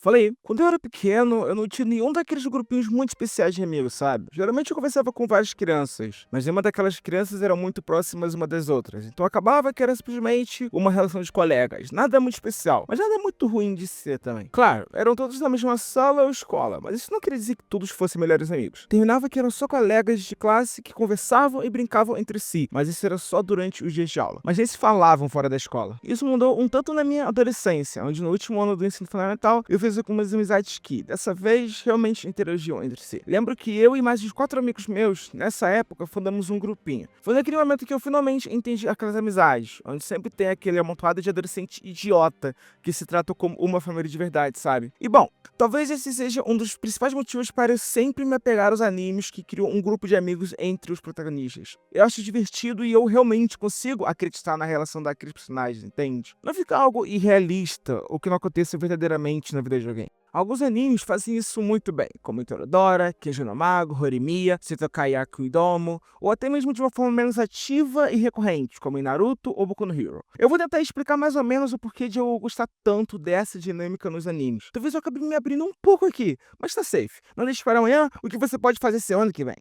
Falei, quando eu era pequeno, eu não tinha nenhum daqueles grupinhos muito especiais de amigos, sabe? Geralmente eu conversava com várias crianças, mas nenhuma daquelas crianças eram muito próximas uma das outras. Então acabava que era simplesmente uma relação de colegas. Nada muito especial, mas nada muito ruim de ser também. Claro, eram todos da mesma sala ou escola, mas isso não queria dizer que todos fossem melhores amigos. Terminava que eram só colegas de classe que conversavam e brincavam entre si, mas isso era só durante os dias de aula. Mas nem se falavam fora da escola. Isso mudou um tanto na minha adolescência, onde no último ano do ensino fundamental eu fiz algumas amizades que, dessa vez, realmente interagiam entre si. Lembro que eu e mais uns 4 amigos meus, nessa época, fundamos um grupinho. Foi naquele momento que eu finalmente entendi aquelas amizades, onde sempre tem aquele amontoado de adolescente idiota que se trata como uma família de verdade, sabe? E bom, talvez esse seja um dos principais motivos para eu sempre me apegar aos animes que criam um grupo de amigos entre os protagonistas. Eu acho divertido e eu realmente consigo acreditar na relação daqueles personagens, entende? Não fica algo irrealista ou que não aconteça verdadeiramente na vida de alguém. Alguns animes fazem isso muito bem, como Toradora, Keijo no Mago, Horimiya, Setokai Yakuidomo, ou até mesmo de uma forma menos ativa e recorrente, como em Naruto ou Boku no Hero. Eu vou tentar explicar mais ou menos o porquê de eu gostar tanto dessa dinâmica nos animes. Talvez eu acabe me abrindo um pouco aqui, mas tá safe. Não deixe para amanhã o que você pode fazer esse ano que vem.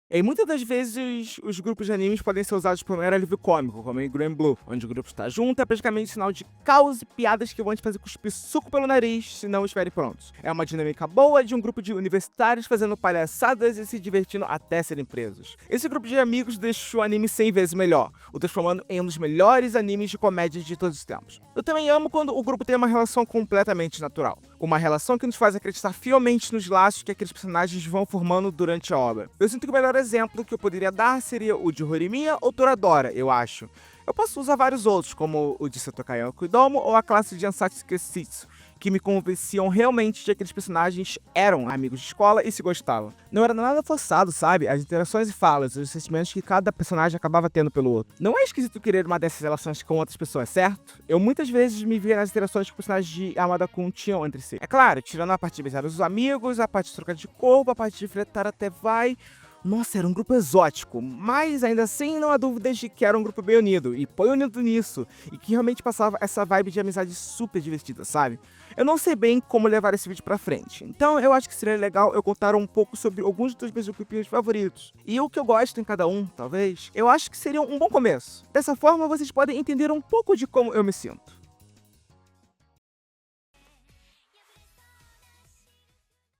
E muitas das vezes os grupos de animes podem ser usados por mero alívio cômico, como em Grand Blue, onde o grupo está junto é praticamente sinal de caos e piadas que vão te fazer cuspir suco pelo nariz se não estiverem prontos. É uma dinâmica boa de um grupo de universitários fazendo palhaçadas e se divertindo até serem presos. Esse grupo de amigos deixa o anime 100 vezes melhor, o transformando em um dos melhores animes de comédia de todos os tempos. Eu também amo quando o grupo tem uma relação completamente natural. Uma relação que nos faz acreditar fielmente nos laços que aqueles personagens vão formando durante a obra. Eu sinto que o melhor exemplo que eu poderia dar seria o de Horimiya ou Toradora, eu acho. Eu posso usar vários outros, como o de Setokai Yakuidomo ou a classe de Ansatsu Kesitsu, que me convenciam realmente de que aqueles personagens eram amigos de escola e se gostavam. Não era nada forçado, sabe? As interações e falas, os sentimentos que cada personagem acabava tendo pelo outro. Não é esquisito querer uma dessas relações com outras pessoas, certo? Eu muitas vezes me via nas interações que os personagens de Amada-kun tinham entre si. É claro, tirando a parte de beijar os amigos, a parte de trocar de corpo, a parte de fletar até vai... Nossa, era um grupo exótico, mas ainda assim não há dúvidas de que era um grupo bem unido, e põe unido nisso, e que realmente passava essa vibe de amizade super divertida, sabe? Eu não sei bem como levar esse vídeo pra frente, então eu acho que seria legal eu contar um pouco sobre alguns dos meus grupinhos favoritos, e o que eu gosto em cada um, talvez, eu acho que seria um bom começo. Dessa forma vocês podem entender um pouco de como eu me sinto.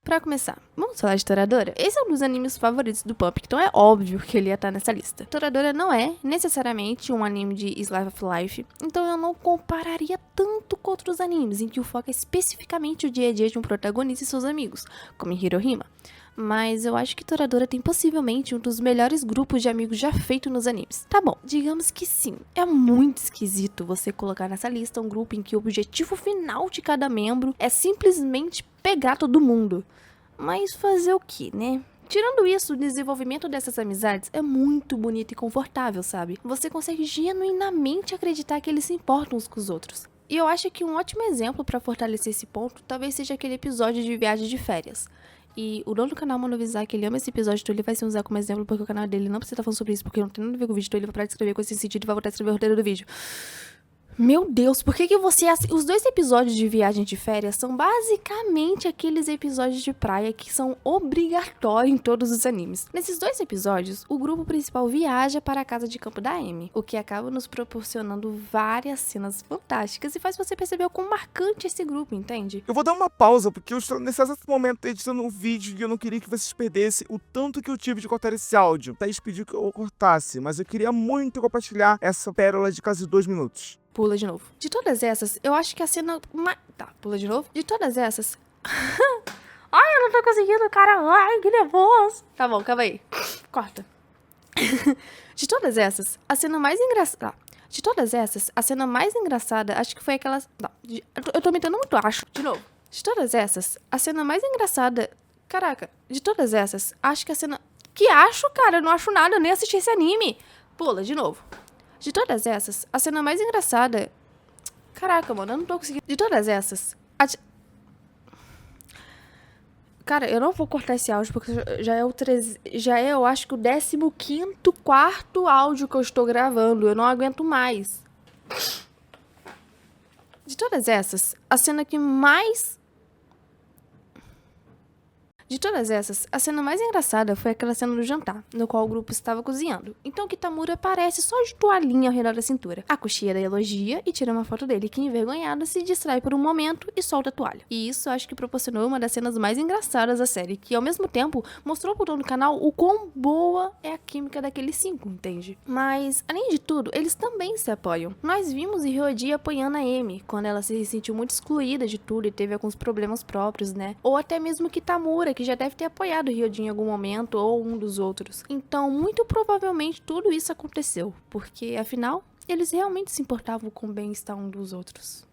Pra começar, vamos falar de Toradora? Esse é um dos animes favoritos do Pump, então é óbvio que ele ia estar nessa lista. Toradora não é necessariamente um anime de Slice of Life, então eu não compararia tanto com outros animes, em que o foco é especificamente o dia a dia de um protagonista e seus amigos, como em Hirohima. Mas eu acho que Toradora tem possivelmente um dos melhores grupos de amigos já feito nos animes. Tá bom, digamos que sim. É muito esquisito você colocar nessa lista um grupo em que o objetivo final de cada membro é simplesmente pegar todo mundo. Mas fazer o que, né? Tirando isso, o desenvolvimento dessas amizades é muito bonito e confortável, sabe? Você consegue genuinamente acreditar que eles se importam uns com os outros. E eu acho que um ótimo exemplo pra fortalecer esse ponto talvez seja aquele episódio de viagem de férias. E o dono do canal mandou avisar que ele ama esse episódio, então ele vai se usar como exemplo, porque o canal dele não precisa estar falando sobre isso, porque não tem nada a ver com o vídeo, então ele vai parar de escrever com esse sentido e vai voltar a escrever o roteiro do vídeo. Meu Deus, por que você... Os dois episódios de viagem de férias são basicamente aqueles episódios de praia que são obrigatórios em todos os animes. Nesses dois episódios, o grupo principal viaja para a casa de campo da Amy, o que acaba nos proporcionando várias cenas fantásticas e faz você perceber o quão marcante é esse grupo, entende? Eu vou dar uma pausa, porque eu estou nesse exato momento editando um vídeo e eu não queria que vocês perdessem o tanto que eu tive de cortar esse áudio. Thaís pediu que eu cortasse, mas eu queria muito compartilhar essa pérola de quase 2 minutos. Pula de novo. De todas essas, eu acho que a cena... Tá, pula de novo. De todas essas... Ai, eu não tô conseguindo, cara. Ai, que nervoso. Tá bom, calma aí. Corta. De todas essas, a cena mais engraçada... De todas essas, a cena mais engraçada, acho que foi aquela... Não, eu tô metendo muito acho. De novo. De todas essas, a cena mais engraçada... Caraca, de todas essas, acho que a cena... Que acho, cara? Eu não acho nada, eu nem assisti esse anime. Pula, de novo. De todas essas, a cena mais engraçada... Caraca, mano, eu não tô conseguindo... De todas essas... Cara, eu não vou cortar esse áudio, porque já é, eu acho que o 15º áudio que eu estou gravando. Eu não aguento mais. De todas essas, a cena mais engraçada foi aquela cena do jantar, no qual o grupo estava cozinhando. Então o Kitamura aparece só de toalhinha ao redor da cintura. A Kushida elogia e tira uma foto dele, que envergonhado se distrai por um momento e solta a toalha. E isso acho que proporcionou uma das cenas mais engraçadas da série, que ao mesmo tempo mostrou pro dono do canal o quão boa é a química daqueles 5, entende? Mas, além de tudo, eles também se apoiam. Nós vimos Ryoji apoiando a Emi, quando ela se sentiu muito excluída de tudo e teve alguns problemas próprios, né? Ou até mesmo Kitamura, que já deve ter apoiado o Ryoji em algum momento, ou um dos outros. Então, muito provavelmente tudo isso aconteceu, porque, afinal, eles realmente se importavam com o bem-estar um dos outros.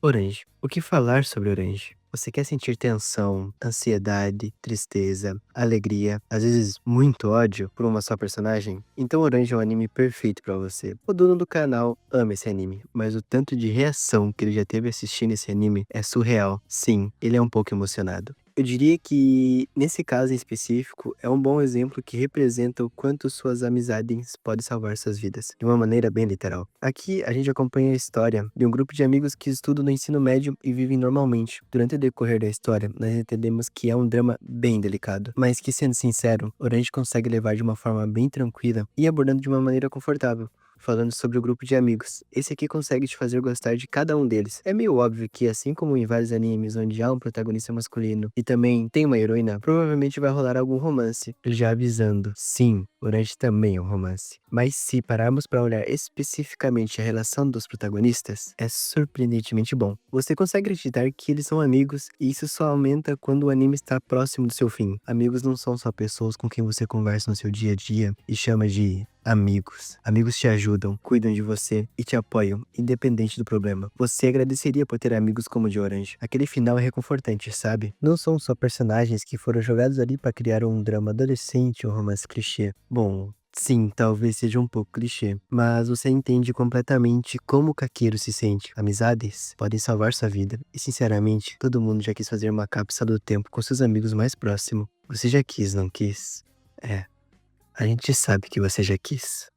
Orange. O que falar sobre Orange? Você quer sentir tensão, ansiedade, tristeza, alegria, às vezes muito ódio por uma só personagem? Então Orange é um anime perfeito pra você. O dono do canal ama esse anime, mas o tanto de reação que ele já teve assistindo esse anime é surreal. Sim, ele é um pouco emocionado. Eu diria que, nesse caso em específico, é um bom exemplo que representa o quanto suas amizades podem salvar suas vidas, de uma maneira bem literal. Aqui, a gente acompanha a história de um grupo de amigos que estudam no ensino médio e vivem normalmente. Durante o decorrer da história, nós entendemos que é um drama bem delicado, mas que, sendo sincero, Orange consegue levar de uma forma bem tranquila e abordando de uma maneira confortável. Falando sobre o grupo de amigos, esse aqui consegue te fazer gostar de cada um deles. É meio óbvio que, assim como em vários animes onde há um protagonista masculino e também tem uma heroína, provavelmente vai rolar algum romance. Já avisando, sim, Orange também é um romance. Mas se pararmos para olhar especificamente a relação dos protagonistas, é surpreendentemente bom. Você consegue acreditar que eles são amigos e isso só aumenta quando o anime está próximo do seu fim. Amigos não são só pessoas com quem você conversa no seu dia a dia e chama de amigos. Amigos te ajudam, cuidam de você e te apoiam, independente do problema. Você agradeceria por ter amigos como o de Orange. Aquele final é reconfortante, sabe? Não são só personagens que foram jogados ali para criar um drama adolescente ou romance clichê. Bom, sim, talvez seja um pouco clichê, mas você entende completamente como o Kakeru se sente. Amizades podem salvar sua vida, e sinceramente, todo mundo já quis fazer uma cápsula do tempo com seus amigos mais próximos. Você já quis, não quis? É, a gente sabe que você já quis.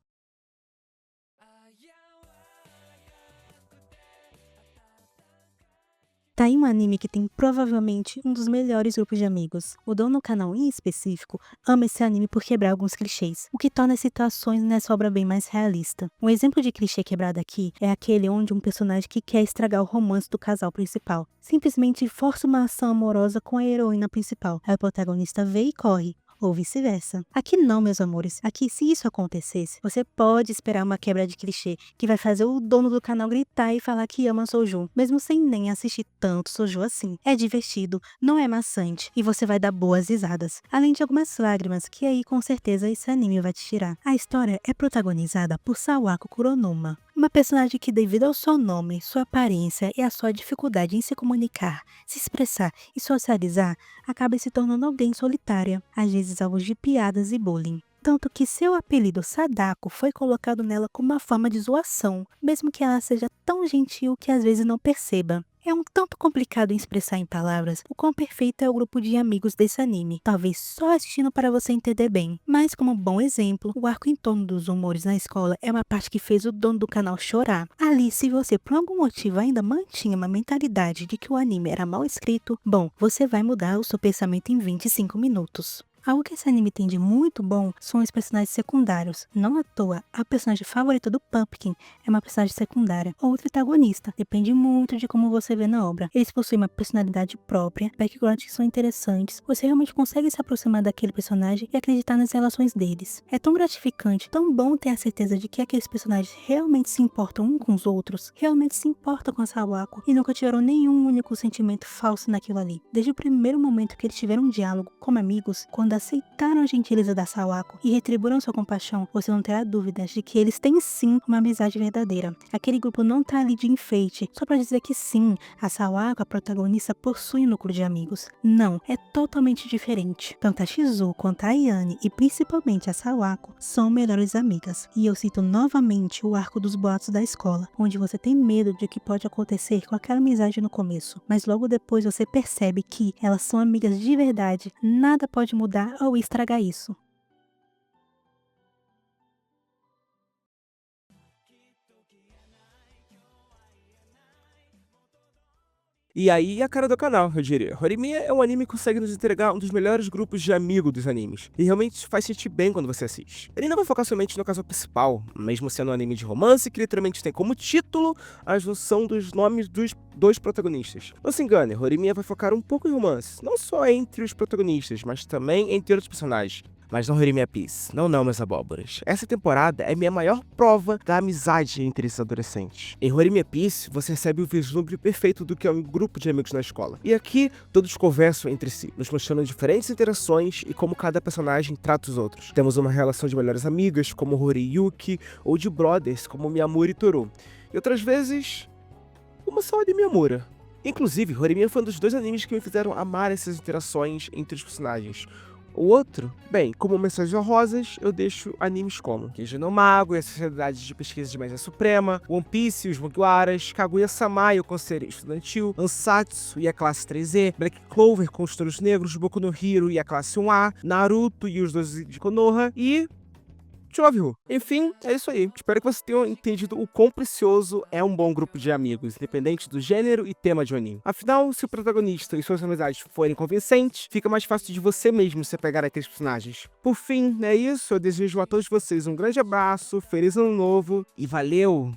Tá aí um anime que tem provavelmente um dos melhores grupos de amigos. O dono do canal em específico ama esse anime por quebrar alguns clichês, o que torna as situações nessa obra bem mais realista. Um exemplo de clichê quebrado aqui é aquele onde um personagem que quer estragar o romance do casal principal simplesmente força uma ação amorosa com a heroína principal. Aí o protagonista vê e corre. Ou vice-versa. Aqui não, meus amores. Aqui, se isso acontecesse, você pode esperar uma quebra de clichê que vai fazer o dono do canal gritar e falar que ama Soju, mesmo sem nem assistir tanto Soju assim. É divertido, não é maçante e você vai dar boas risadas, além de algumas lágrimas que aí com certeza esse anime vai te tirar. A história é protagonizada por Sawako Kuronuma, uma personagem que, devido ao seu nome, sua aparência e a sua dificuldade em se comunicar, se expressar e socializar, acaba se tornando alguém solitária, às vezes alvo de piadas e bullying. Tanto que seu apelido Sadako foi colocado nela como uma forma de zoação, mesmo que ela seja tão gentil que às vezes não perceba. É um tanto complicado em expressar em palavras o quão perfeito é o grupo de amigos desse anime, talvez só assistindo para você entender bem. Mas como bom exemplo, o arco em torno dos humores na escola é uma parte que fez o dono do canal chorar. Ali, se você por algum motivo ainda mantinha uma mentalidade de que o anime era mal escrito, bom, você vai mudar o seu pensamento em 25 minutos. Algo que esse anime tem de muito bom são os personagens secundários. Não à toa, a personagem favorita do Pumpkin é uma personagem secundária ou protagonista. Depende muito de como você vê na obra. Eles possuem uma personalidade própria, backgrounds que são interessantes. Você realmente consegue se aproximar daquele personagem e acreditar nas relações deles. É tão gratificante, tão bom ter a certeza de que aqueles personagens realmente se importam uns com os outros, realmente se importam com a Sawako e nunca tiveram nenhum único sentimento falso naquilo ali. Desde o primeiro momento que eles tiveram um diálogo como amigos, quando aceitaram a gentileza da Sawako e retribuíram sua compaixão, você não terá dúvidas de que eles têm sim uma amizade verdadeira. Aquele grupo não tá ali de enfeite, só pra dizer que sim, a Sawako, a protagonista, possui um núcleo de amigos. Não, é totalmente diferente. Tanto a Shizu quanto a Ayane e principalmente a Sawako são melhores amigas. E eu cito novamente o arco dos boatos da escola, onde você tem medo de que pode acontecer com aquela amizade no começo, mas logo depois você percebe que elas são amigas de verdade, nada pode mudar ou estragar isso. E aí a cara do canal, eu diria. Horimiya é um anime que consegue nos entregar um dos melhores grupos de amigos dos animes. E realmente faz sentir bem quando você assiste. Ele não vai focar somente no casal principal, mesmo sendo um anime de romance que literalmente tem como título a junção dos nomes dos dois protagonistas. Não se engane, Horimiya vai focar um pouco em romance, não só entre os protagonistas, mas também entre outros personagens. Mas não Horimiya Peace, não meus abóboras. Essa temporada é minha maior prova da amizade entre esses adolescentes. Em Horimiya Peace, você recebe o vislumbre perfeito do que é um grupo de amigos na escola. E aqui, todos conversam entre si, nos mostrando diferentes interações e como cada personagem trata os outros. Temos uma relação de melhores amigas, como Hori e Yuki, ou de brothers, como Miyamura e Toru. E outras vezes, uma só de Miyamura. Inclusive, Horimiya foi um dos 2 animes que me fizeram amar essas interações entre os personagens. O outro, bem, como mensagens honrosas, eu deixo animes como Keiji no Mago e a Sociedade de Pesquisa de Magia Suprema, One Piece e os Mugiwaras, Kaguya-sama e o Conselho Estudantil, Ansatsu e a Classe 3E, Black Clover com os Touros Negros, Boku no Hero e a Classe 1A, Naruto e os 12 de Konoha e Love Who. Enfim, é isso aí. Espero que você tenha entendido o quão precioso é um bom grupo de amigos, independente do gênero e tema de anime. Afinal, se o protagonista e suas amizades forem convincentes, fica mais fácil de você mesmo se apegar àqueles personagens. Por fim, é isso. Eu desejo a todos vocês um grande abraço, feliz ano novo e valeu!